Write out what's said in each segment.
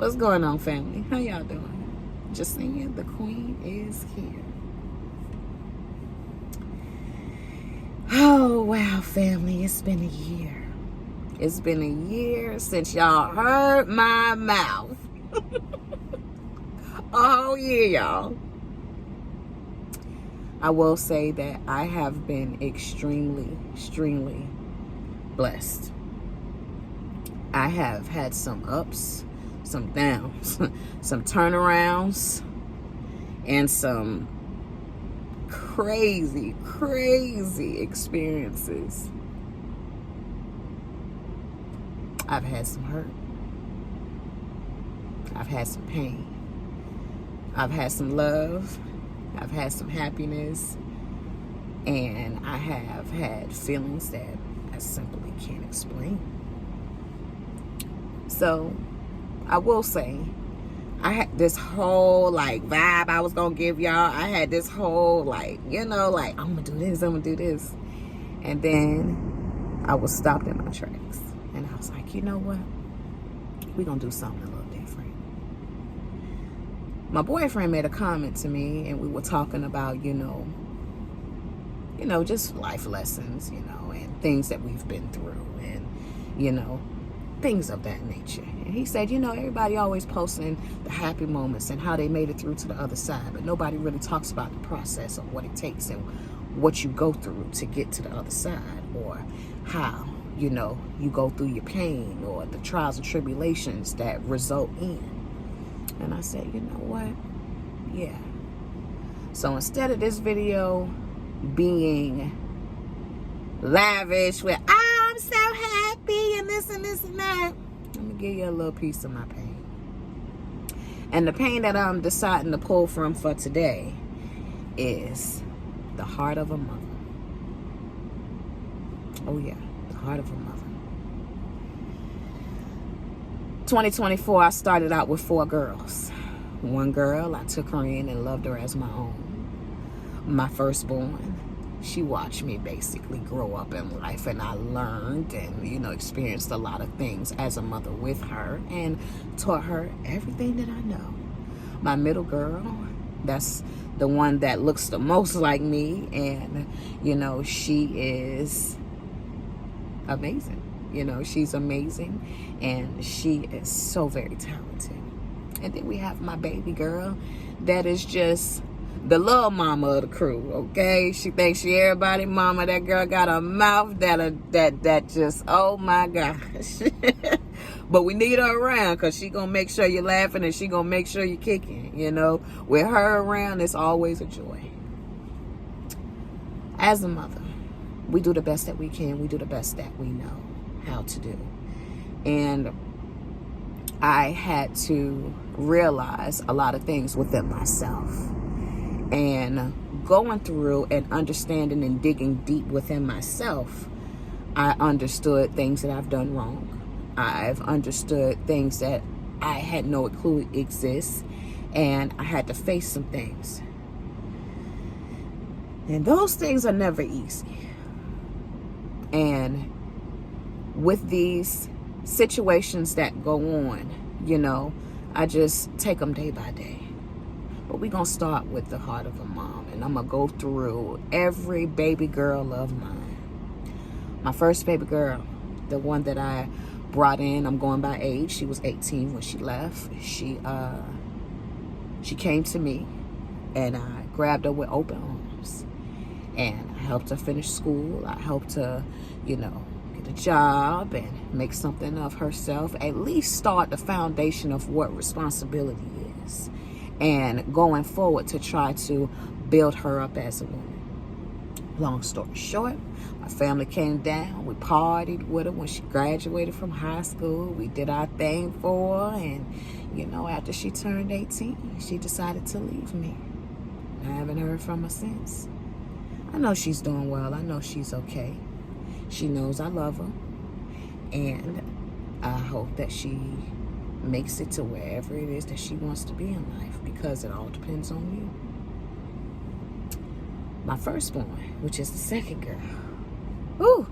What's going on, family? How y'all doing? Just saying, the queen is here. Oh, wow, family. It's been a year. It's been a year since y'all heard my mouth. A whole year, y'all. I will say that I have been extremely blessed. I have had some ups, some downs, some turnarounds, and some crazy experiences. I've had some hurt. I've had some pain. I've had some love. I've had some happiness. And I have had feelings that I simply can't explain. So, I will say, I had this whole, vibe I was going to give y'all. I had this whole, I'm going to do this, I'm going to do this. And then I was stopped in my tracks. And I was like, you know what? We're going to do something a little different. My boyfriend made a comment to me, and we were talking about, just life lessons, and things that we've been through, and, things of that nature. And he said, everybody always posting the happy moments and how they made it through to the other side, but nobody really talks about the process of what it takes and what you go through to get to the other side, or how, you go through your pain or the trials and tribulations that result in. And I said, you know what? Yeah. So instead of this video being lavish with, I'm so happy and this and this and that, let me give you a little piece of my pain. And the pain that I'm deciding to pull from for today is the heart of a mother. Oh yeah, the heart of a mother. 2024, I started out with 4 girls. One girl, I took her in and loved her as my own. My firstborn, she watched me basically grow up in life, and I learned and, experienced a lot of things as a mother with her and taught her everything that I know. My middle girl, that's the one that looks the most like me, and, she is amazing. She's amazing, and she is so very talented. And then we have my baby girl that is just the little mama of the crew, okay? She thinks she everybody mama. That girl got a mouth that just, oh my gosh. But we need her around, because she gonna make sure you're laughing and she gonna make sure you're kicking, With her around, it's always a joy. As a mother, we do the best that we can. We do the best that we know how to do. And I had to realize a lot of things within myself. And going through and understanding and digging deep within myself, I understood things that I've done wrong. I've understood things that I had no clue exist, and I had to face some things. And those things are never easy. And with these situations that go on, I just take them day by day. But we're going to start with the heart of a mom. And I'm going to go through every baby girl of mine. My first baby girl, the one that I brought in, I'm going by age. She was 18 when she left. She came to me, and I grabbed her with open arms. And I helped her finish school. I helped her, get a job and make something of herself. At least start the foundation of what responsibility is. And going forward to try to build her up as a woman. Long story short, my family came down. We partied with her when she graduated from high school. We did our thing for her. And, after she turned 18, she decided to leave me. I haven't heard from her since. I know she's doing well. I know she's okay. She knows I love her. And I hope that she makes it to wherever it is that she wants to be in life, because it all depends on you. My firstborn, which is the second girl. Whew.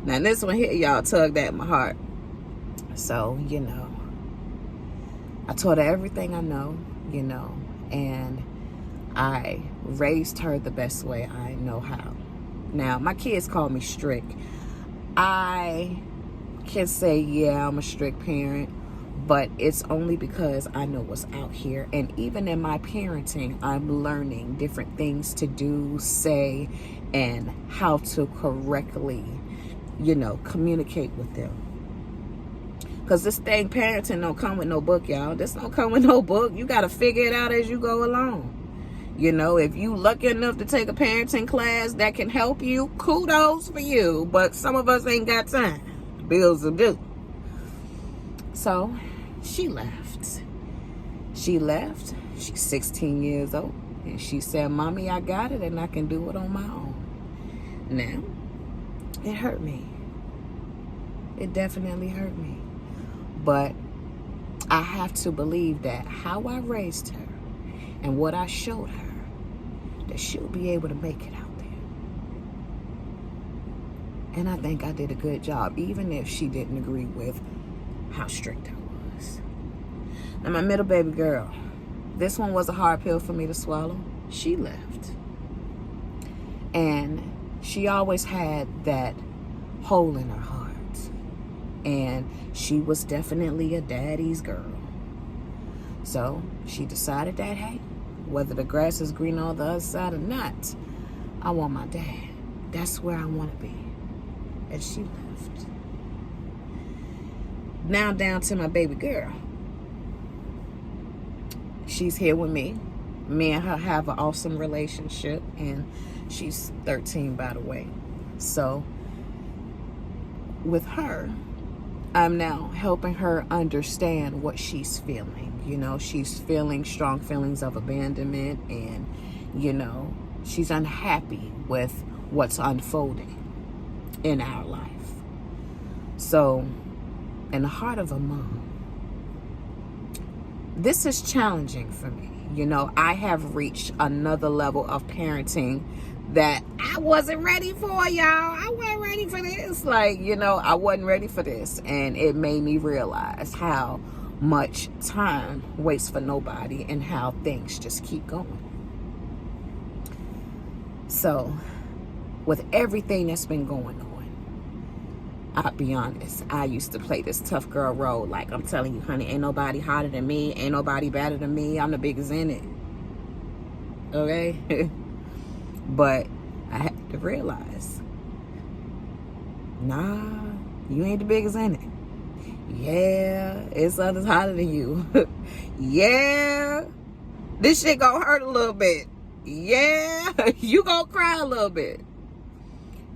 Now this one here, y'all, tugged at my heart. So, I taught her everything I know, you know, and I raised her the best way I know how. Now, my kids call me strict. I can say, yeah, I'm a strict parent, but it's only because I know what's out here. And even in my parenting, I'm learning different things to do, say, and how to correctly, you know, communicate with them. Because this thing, parenting, don't come with no book, y'all. This don't come with no book. You got to figure it out as you go along. You know, if you lucky enough to take a parenting class that can help you, kudos for you. But some of us ain't got time. Bills are due. So, she left. She left. She's 16 years old. And she said, Mommy, I got it and I can do it on my own. Now, it hurt me. It definitely hurt me. But I have to believe that how I raised her and what I showed her, that she'll be able to make it out there. And I think I did a good job, even if she didn't agree with how strict I was. Now, my middle baby girl, this one was a hard pill for me to swallow. She left. And she always had that hole in her heart. And she was definitely a daddy's girl. So she decided that, hey, whether the grass is green on the other side or not, I want my dad. That's where I want to be. And she left. Now down to my baby girl. She's here with me. Me and her have an awesome relationship. And she's 13, by the way. So with her, I'm now helping her understand what she's feeling. You know, she's feeling strong feelings of abandonment, and, you know, she's unhappy with what's unfolding in our life. So, in the heart of a mom, this is challenging for me. You know, I have reached another level of parenting that I wasn't ready for, y'all. I wasn't ready for this. Like, you know, I wasn't ready for this. And it made me realize how much time waits for nobody and how things just keep going. So, with everything that's been going on, I'll be honest, I used to play this tough girl role. Like, I'm telling you, honey, ain't nobody hotter than me. Ain't nobody better than me. I'm the biggest in it. Okay? But I had to realize, nah, you ain't the biggest in it. Yeah, it's others hotter than you. Yeah, this shit gonna hurt a little bit. Yeah, you gonna cry a little bit.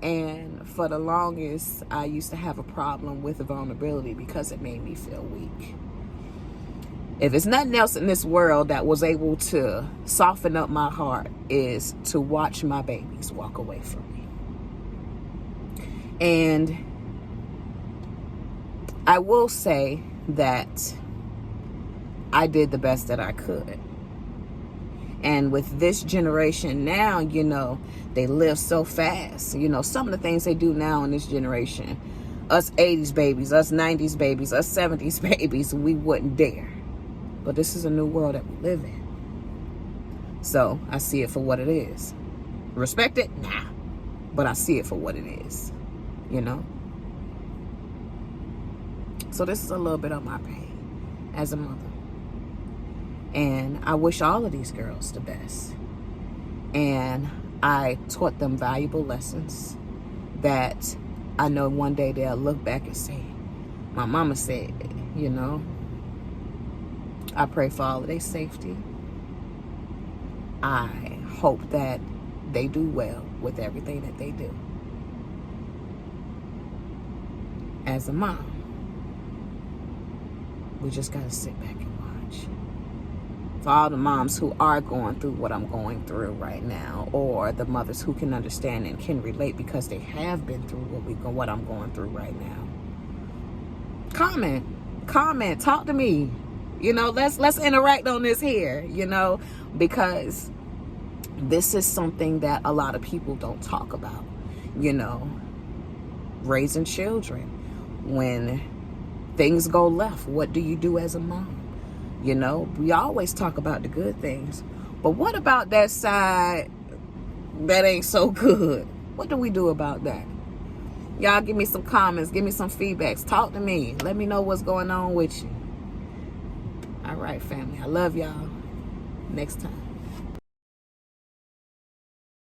And for the longest, I used to have a problem with vulnerability because it made me feel weak. If it's nothing else in this world that was able to soften up my heart, is to watch my babies walk away from me. And I will say that I did the best that I could. And with this generation now, you know, they live so fast. You know, some of the things they do now in this generation, us 80s babies, us 90s babies, us 70s babies, we wouldn't dare. But this is a new world that we live in. So I see it for what it is. Respect it? Nah. But I see it for what it is. You know? So this is a little bit of my pain as a mother. And I wish all of these girls the best. And I taught them valuable lessons that I know one day they'll look back and say, my mama said, you know. I pray for all of their safety. I hope that they do well with everything that they do. As a mom, we just gotta sit back and watch. For all the moms who are going through what I'm going through right now, or the mothers who can understand and can relate because they have been through what I'm going through right now. Comment, talk to me. You know, let's interact on this here, you know, because this is something that a lot of people don't talk about, you know, raising children. When things go left, what do you do as a mom? You know, we always talk about the good things. But what about that side that ain't so good? What do we do about that? Y'all give me some comments. Give me some feedbacks. Talk to me. Let me know what's going on with you. All right, family. I love y'all. Next time.